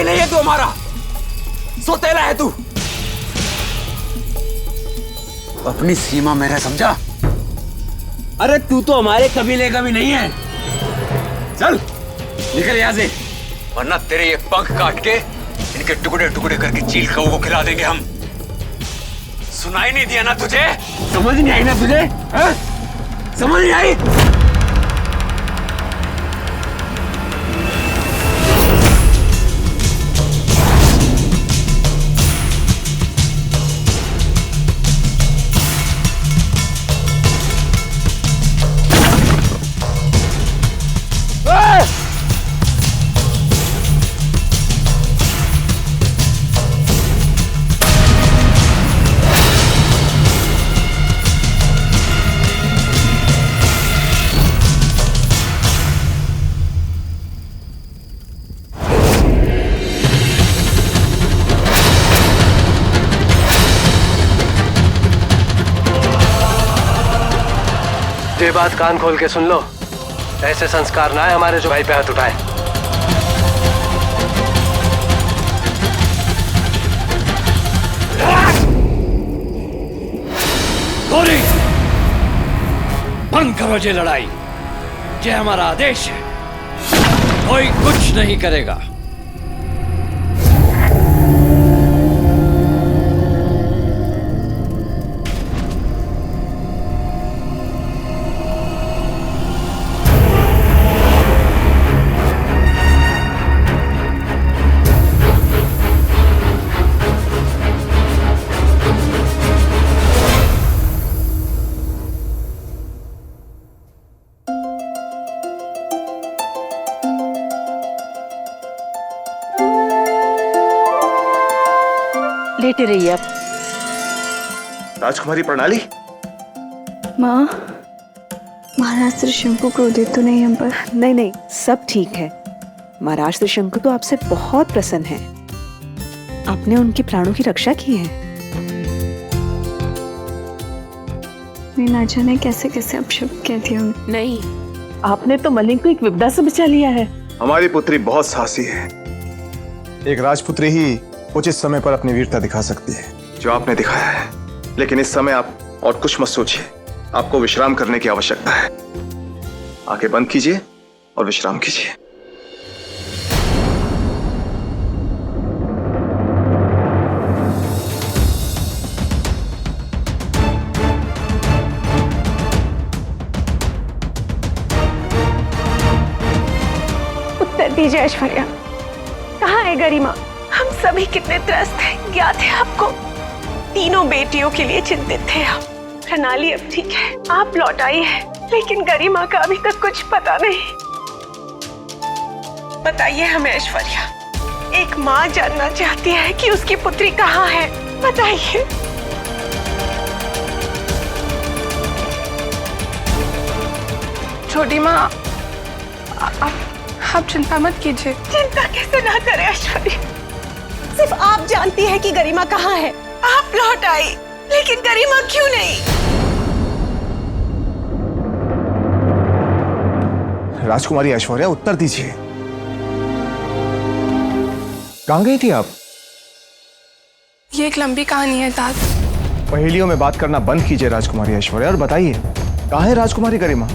ही नहीं है तू हमारा, सौतेला है तू। अपनी सीमा में रह, समझा? अरे तू तो हमारे कबीले का भी नहीं है। चल निकल यहाँ से, वरना तेरे ये पंख काट के इनके टुकड़े टुकड़े करके चील कौओं को खिला देंगे हम। सुनाई नहीं दिया ना तुझे? समझ नहीं आई ना तुझे? हा? समझ नहीं आई? ये बात कान खोल के सुन लो, ऐसे संस्कार ना है हमारे जो भाई पे हाथ उठाए। गौरी, बंद करो ये लड़ाई, ये हमारा आदेश है, कोई कुछ नहीं करेगा। लेटे रहिए आप। राजकुमारी प्रणाली। माँ, महाराज त्रिशंकु क्रोधित तो नहीं हम पर? नहीं नहीं, सब ठीक है। महाराज त्रिशंकु तो आपसे बहुत प्रसन्न है, आपने उनके प्राणों की रक्षा की है। मैं ना जाने कैसे कैसे अपशब्द कहती हूँ। नहीं, आपने तो मलिंग को एक विपदा से बचा लिया है। हमारी पुत्री बहुत साहसी है। एक राजपुत्री ही उचित समय पर अपनी वीरता दिखा सकती है, जो आपने दिखाया है। लेकिन इस समय आप और कुछ मत सोचिए, आपको विश्राम करने की आवश्यकता है। आंखें बंद कीजिए और विश्राम कीजिए। उत्तर दीजिए ऐश्वर्या, कहाँ है गरिमा? हम सभी कितने त्रस्त हैं, ज्ञात है आपको। तीनों बेटियों के लिए चिंतित थे हम। प्रणाली अब ठीक है, आप लौट आई है, लेकिन गरिमा का अभी तक कुछ पता नहीं। बताइए हमें ऐश्वर्या, एक माँ जानना चाहती है कि उसकी पुत्री कहाँ है, बताइए। छोटी माँ, आप चिंता मत कीजिए। चिंता कैसे ना करें ऐश्वर्या, सिर्फ आप जानती है कि गरिमा कहाँ है। आप लौट आई, लेकिन गरिमा क्यों नहीं? राजकुमारी ऐश्वर्या, उत्तर दीजिए, कहाँ गई थी आप? ये एक लंबी कहानी है तात। पहेलियों में बात करना बंद कीजिए राजकुमारी ऐश्वर्या, और बताइए कहाँ है राजकुमारी गरिमा?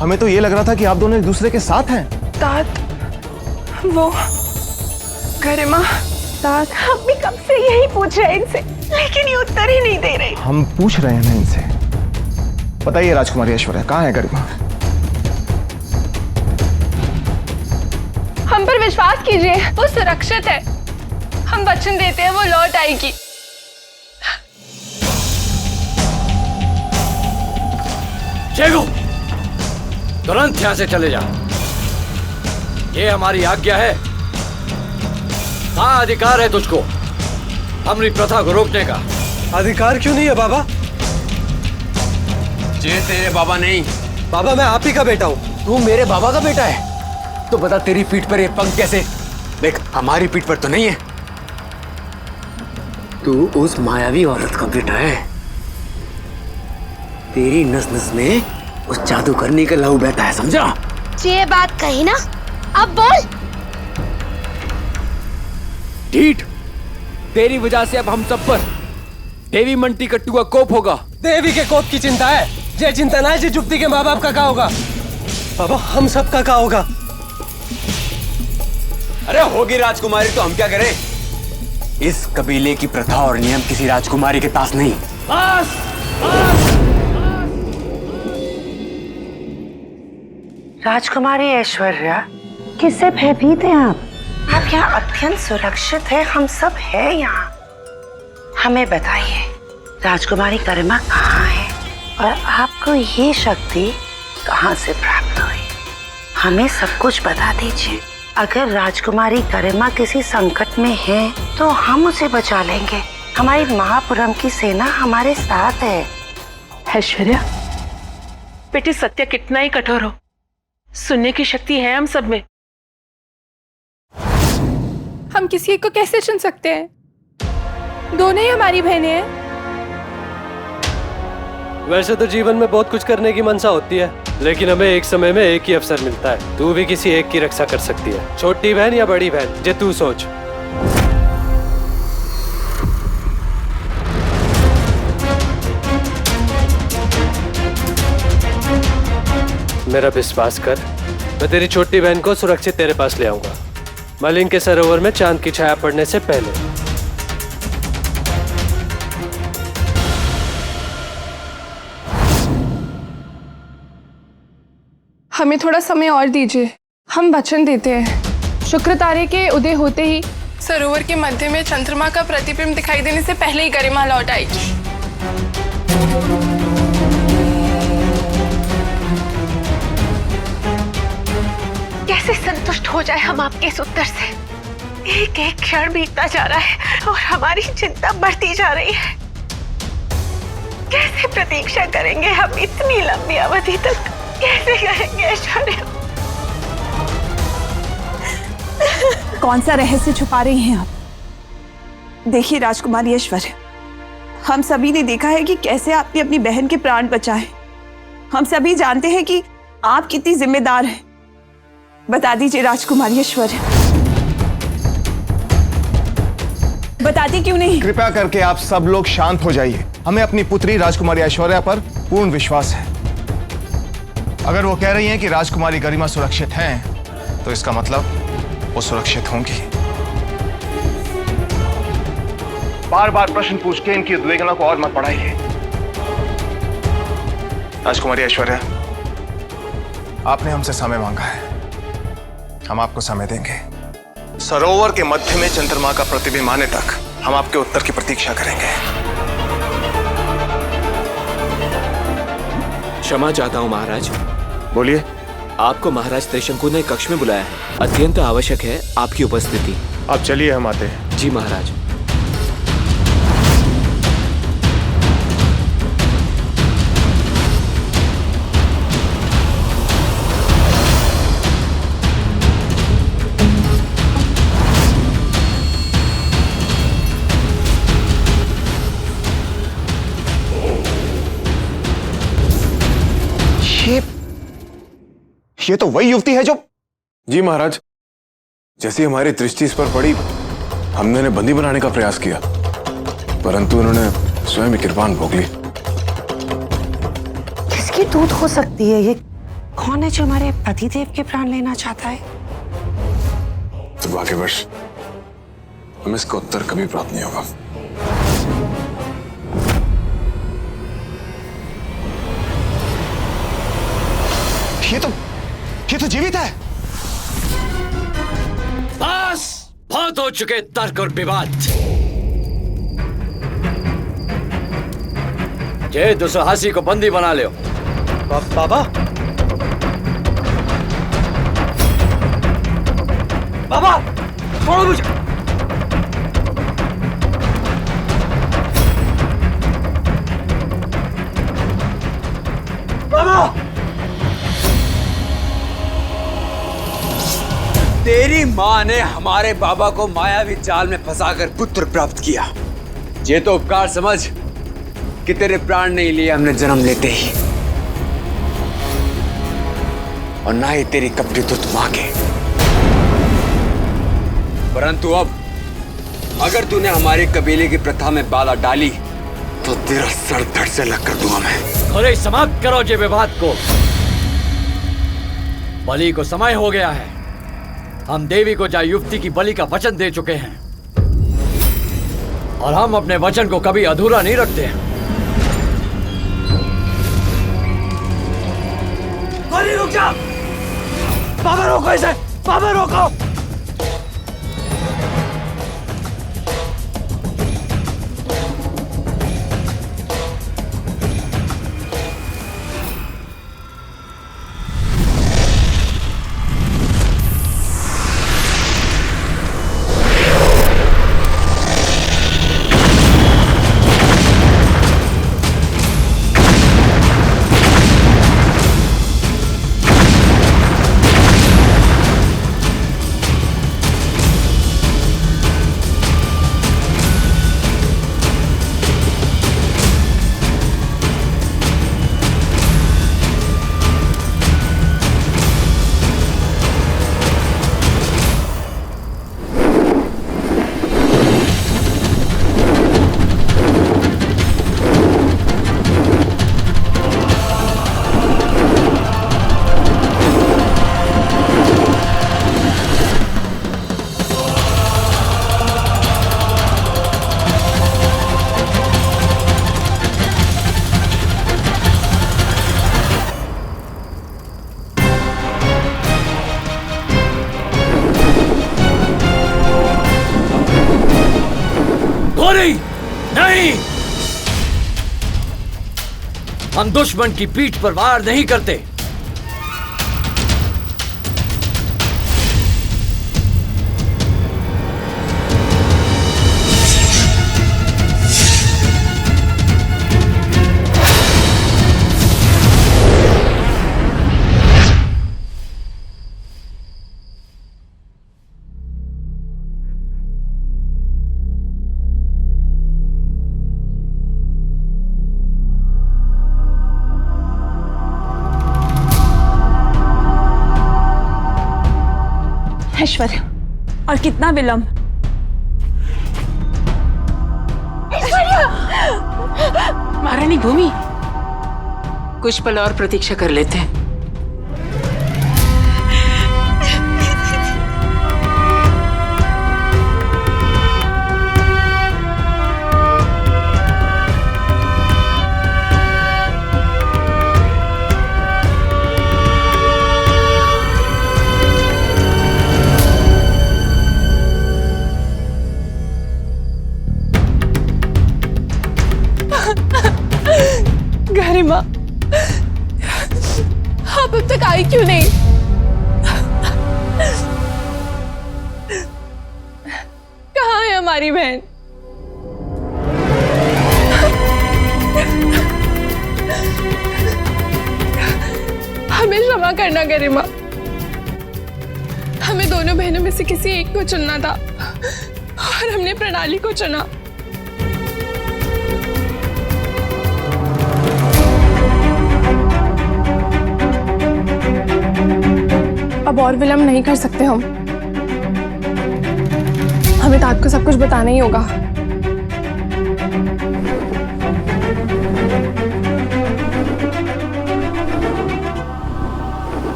हमें तो ये लग रहा था कि आप दोनों एक दूसरे के साथ हैं। तात, वो गरिमा। तात, हम भी कब से यही पूछ रहे हैं इनसे, लेकिन ये उत्तर ही नहीं दे रहे। हम पूछ रहे हैं इनसे, बताइए राजकुमारी ऐश्वर्या, कहाँ है गरिमा? हम पर विश्वास कीजिए, वो सुरक्षित है। हम वचन देते हैं वो लौट आएगी। चेगो, तुरंत यहाँ से चले जाओ, ये हमारी आज्ञा है। हाँ, अधिकार है तुझको हमारी प्रथा को रोकने का। अधिकार क्यों नहीं है बाबा? ये तेरे बाबा नहीं। बाबा, मैं आप ही का बेटा हूँ। तू मेरे बाबा का बेटा है तो बता, तेरी पीठ पर ये पंख कैसे? देख, हमारी पीठ पर तो नहीं है। तू उस मायावी औरत का बेटा है। तेरी नस नस में उस जादू करने का लहू बहता है, समझा? ये बात कही ना अब बोल। ढीठ, तेरी वजह से अब हम सब पर देवी मंटी कट्टू का कोप होगा। देवी के कोप की चिंता है, ये चिंता ना है जी जुप्ती के माँ बाप का क्या होगा। बाबा हम सब का क्या होगा। अरे होगी राजकुमारी तो हम क्या करें? इस कबीले की प्रथा और नियम किसी राजकुमारी के पास नहीं। बस, राजकुमारी ऐश्वर्या, किससे भयभीत हैं आप? आप यहाँ अत्यंत सुरक्षित है, हम सब है यहाँ। हमें बताइए राजकुमारी गरिमा कहाँ है और आपको ये शक्ति कहाँ से प्राप्त हुई? हमें सब कुछ बता दीजिए। अगर राजकुमारी गरिमा किसी संकट में है तो हम उसे बचा लेंगे। हमारी महापुरम की सेना हमारे साथ है। ऐश्वर्या, बेटी सत्य कितना ही कठोर हो, सुनने की शक्ति है हम सब में। हम किसी एक को कैसे चुन सकते हैं? दोनों ही हमारी बहनें हैं। वैसे तो जीवन में बहुत कुछ करने की मनसा होती है, लेकिन हमें एक समय में एक ही अवसर मिलता है। तू भी किसी एक की रक्षा कर सकती है, छोटी बहन या बड़ी बहन, जे तू सोच। मेरा विश्वास कर, मैं तेरी छोटी बहन को सुरक्षित तेरे पास ले आऊंगा, मलिंग के सरोवर में चांद की छाया पड़ने से पहले। हमें थोड़ा समय और दीजिए, हम वचन देते हैं। शुक्र तारे के उदय होते ही सरोवर के मध्य में चंद्रमा का प्रतिबिंब दिखाई देने से पहले ही गरिमा लौट आएगी। कैसे संतुष्ट हो जाए हम आपके इस उत्तर से? एक एक क्षण बीतता जा रहा है और हमारी चिंता बढ़ती जा रही है। कैसे प्रतीक्षा करेंगे हम इतनी लंबी अवधि तक? कैसे करेंगे ऐश्वर्या? कौन सा रहस्य छुपा रही हैं आप? देखिए राजकुमारी ऐश्वर्या, हम सभी ने देखा है कि कैसे आपने अपनी बहन के प्राण बचाए। हम सभी जानते हैं कि आप कितनी जिम्मेदार हैं। बता दीजिए राजकुमारी ऐश्वर्या, बताती क्यों नहीं? कृपया करके आप सब लोग शांत हो जाइए। हमें अपनी पुत्री राजकुमारी ऐश्वर्या पर पूर्ण विश्वास है। अगर वो कह रही हैं कि राजकुमारी गरिमा सुरक्षित हैं, तो इसका मतलब वो सुरक्षित होंगी। बार बार प्रश्न पूछ के इनकी उद्वेगना को और मत बढ़ाइए। राजकुमारी ऐश्वर्या, आपने हमसे समय मांगा है, हम आपको समय देंगे। सरोवर के मध्य में चंद्रमा का प्रतिबिंब आने तक हम आपके उत्तर की प्रतीक्षा करेंगे। क्षमा चाहता हूँ महाराज। बोलिए। आपको महाराज त्रिशंकु ने कक्ष में बुलाया है, अत्यंत आवश्यक है आपकी उपस्थिति। आप चलिए, हम आते हैं। जी महाराज। ये तो वही युवती है जो... जी महाराज, जैसी हमारी दृष्टि इस पर पड़ी, हमने उन्हें बंदी बनाने का प्रयास किया, परंतु उन्होंने स्वयं ही कृपाण भोग ली। किसकी दूत हो सकती है ये? कौन है जो हमारे पतिदेव के प्राण लेना चाहता है? दुर्भाग्यवश हमें इसका उत्तर कभी प्राप्त नहीं होगा। ये तो जीवित है। बस, बहुत हो चुके तर्क और विवाद। ये दुस्साहसी को बंदी बना लो। बाबा, बाबा छोड़ो मुझे। बाबा, तेरी माँ ने हमारे बाबा को मायावी जाल में फंसाकर पुत्र प्राप्त किया। ये तो उपकार समझ कि तेरे प्राण नहीं लिए हमने जन्म लेते ही, और ना ही तेरी कपटी दुत माँ के। परंतु अब अगर तूने हमारे कबीले की प्रथा में बाधा डाली तो तेरा सर धड़ से अलग कर दूंगा मैं। अरे समाप्त करो ये विवाद को। बलि को समय हो गया है। हम देवी को जा युवती की बलि का वचन दे चुके हैं और हम अपने वचन को कभी अधूरा नहीं रखते हैं। बलि रुक जा। बाबा रोको इसे, बाबा रोको। नहीं, हम दुश्मन की पीठ पर वार नहीं करते। ऐश्वर्य, और कितना विलंब। महारानी भूमि, कुछ पल और प्रतीक्षा कर लेते हैं। गरिमा, आप अब तक आई क्यों नहीं? कहाँ है हमारी बहन? हमें क्षमा करना गरिमा, हमें दोनों बहनों में से किसी एक को चुनना था और हमने प्रणाली को चुना। अब और विलंब नहीं कर सकते हम। हमें तात को सब कुछ बताना ही होगा।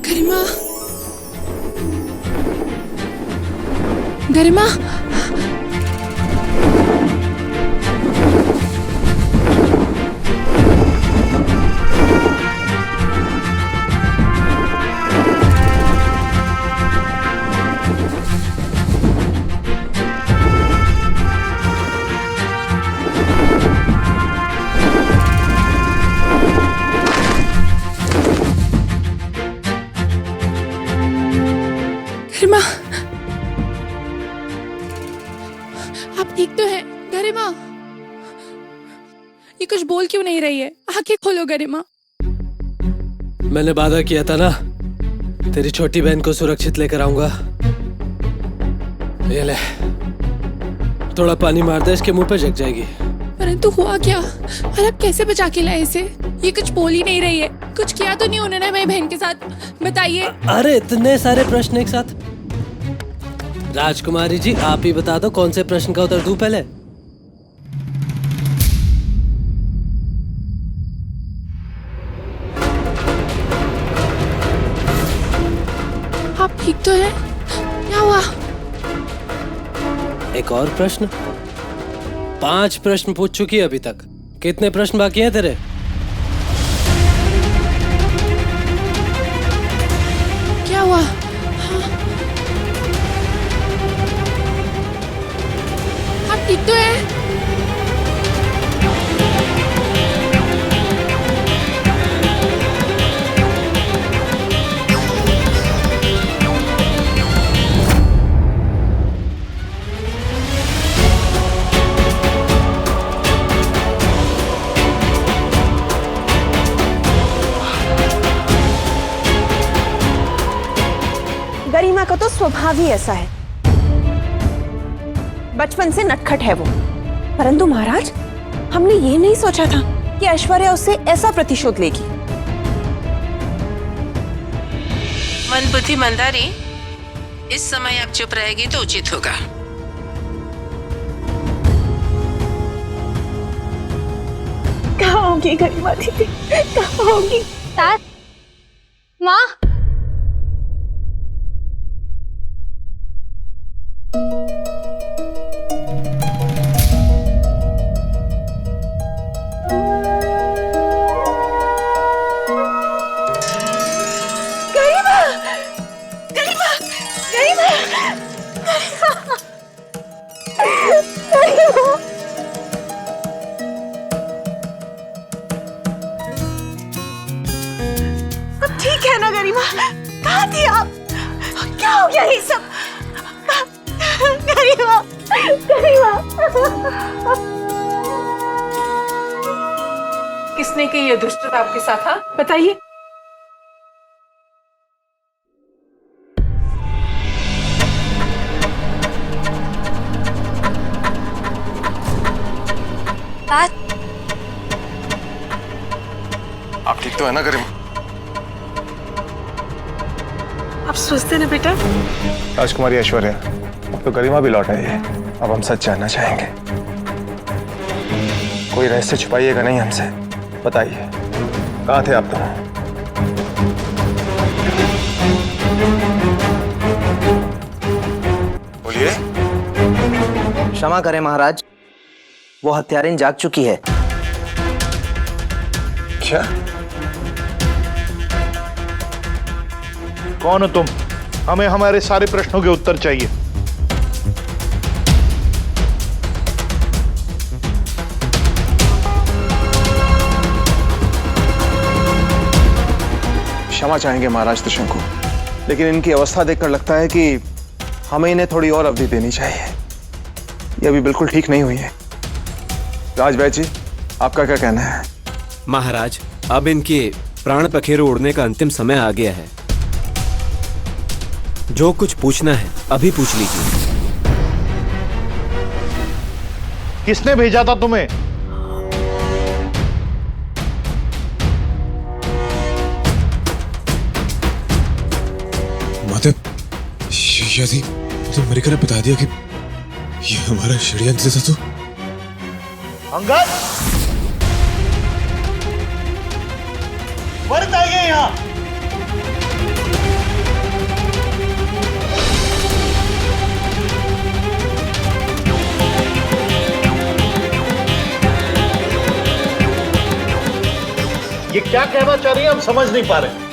गरिमा, गरिमा, गरिमा, आप ठीक तो हैं? गरिमा, ये कुछ बोल क्यों नहीं रही है? आंखें खोलो गरिमा। मैंने वादा किया था ना, तेरी छोटी बहन को सुरक्षित लेकर आऊंगा। ये ले, थोड़ा पानी मार दे, इसके मुंह पे जग जाएगी। परंतु हुआ क्या और अब कैसे बचा के लाए इसे? ये कुछ बोल ही नहीं रही है। कुछ किया तो नहीं उन्होंने मेरी बहन के साथ, बताइए। अरे इतने सारे प्रश्न एक साथ। राजकुमारी जी आप ही बता दो कौन से प्रश्न का उत्तर दूं पहले। आप ठीक तो है? क्या हुआ? एक और प्रश्न। 5 प्रश्न पूछ चुकी है अभी तक। कितने प्रश्न बाकी हैं तेरे? क्या हुआ? आप ठीक तो है? गरिमा का तो स्वभाव ही ऐसा है, बचपन से नटखट है वो। परंतु महाराज, हमने ये नहीं सोचा था कि ऐश्वर्या उससे ऐसा प्रतिशोध लेगी। मन बुद्धि मंदारी, इस समय आप चुप रहेगी तो उचित होगा। कहाँ होगी गरिमा दीदी, कहाँ होगी? माँ, अब ठीक है ना गरिमा? कहाँ थी आप? क्या हो गया ये सब? गरिमा, गरिमा। किसने की ये दुष्टता आपके साथ? हाँ बताइए। आप ठीक तो है ना गरिमा? आप स्वस्थ हैं ना बेटा? राजकुमारी ऐश्वर्या, अब तो गरिमा भी लौट आई है। अब हम सच जानना चाहेंगे। कोई रहस्य छुपाइएगा नहीं हमसे। बताइए, कहाँ थे आप दोनों? बोलिए। क्षमा करें महाराज, वो हत्यारिन जाग चुकी है। क्या? कौन हो तुम? हमें हमारे सारे प्रश्नों के उत्तर चाहिए। क्षमा चाहेंगे महाराज त्रिशंकु, लेकिन इनकी अवस्था देखकर लगता है कि हमें इन्हें थोड़ी और अवधि देनी चाहिए। ये अभी बिल्कुल ठीक नहीं हुई है। राजवैद्य जी, आपका क्या कहना है? महाराज, अब इनके प्राण पखेरु उड़ने का अंतिम समय आ गया है। जो कुछ पूछना है अभी पूछ लीजिए। किसने भेजा था तुम्हें? माता, यदि तुम मेरे को बता दिया कि ये हमारा षड्यंत्र था तो? अंगद, मत आइए यहाँ। ये क्या कहना चाह रही है हम समझ नहीं पा रहे।